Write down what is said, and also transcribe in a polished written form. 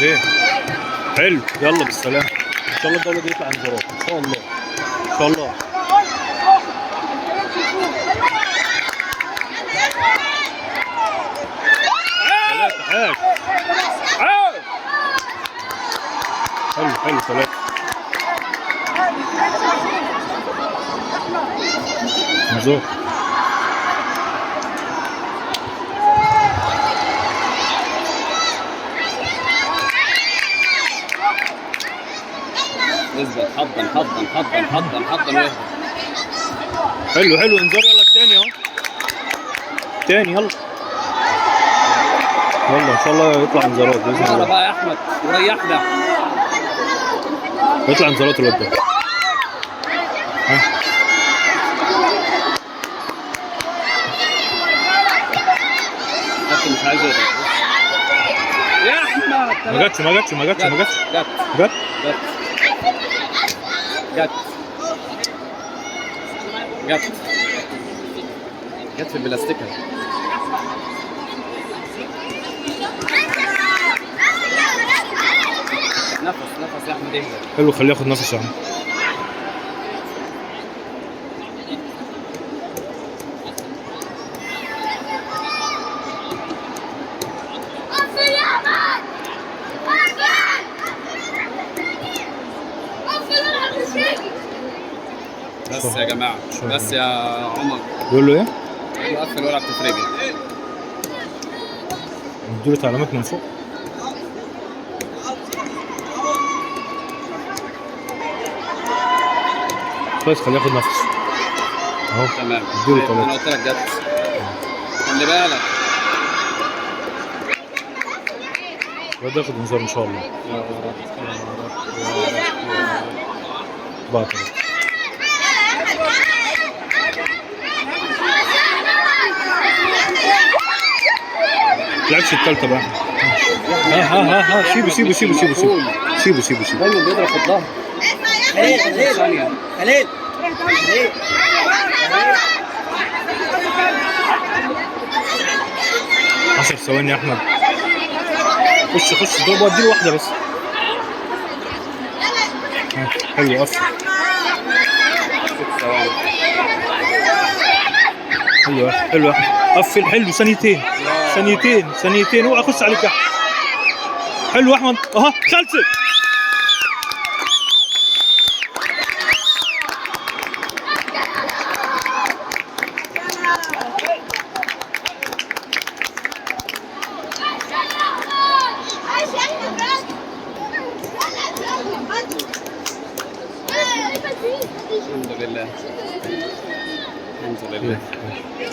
ايه حلو، يلا بالسلامه. ان شاء الله الدوله دي يطلع انذارات ان شاء الله ان شاء الله. ثلاثة حاج حلو حلو ثلاثة. انذار. اثبت، حضن واهدى. حلو حلو انذار. يلا التاني اهو، التاني يلا يلا ان شاء الله يطلع انذارات باذن تعالى الله. بقى يا احمد وريحنا. يطلع انذارات الواد ده. كابتن مش عايز يقدر يا احمد. ما جاتش ما جاتش ما جاتش ما جاتش. جت جت جت جت جت في البلاستيكه. نفس يا احمد. اهدى. حلو، خليه ياخد نفس يا عم. بس يا جماعه، بس يا عمر. بيقول له ايه؟ بيقول له قفل ورقه بتترجم. اديله تعليمات من فوق. كويس، خليه ياخد نفس اهو. تمام. اديله انا ثلاثة. قلت لك جت. خلي بالك. الواد ياخد انذار ان شاء الله. يا رب يا رب يا رب. بعد كده. لعبش التالتة بقى. ها سيبه سيبه سيبه سيبه سيبه سيبه سيبه. دايما بيضرب في الظهر. خليل 10 ثواني يا احمد. خش ضربه، اديله واحدة بس. حلو، قفل. 6 ثواني. حلو حلو قفل. حلو، ثانيتين ثانيتين. اوعى اخش عليك يا احمد. حلو احمد اها، خلصت. الحمد لله.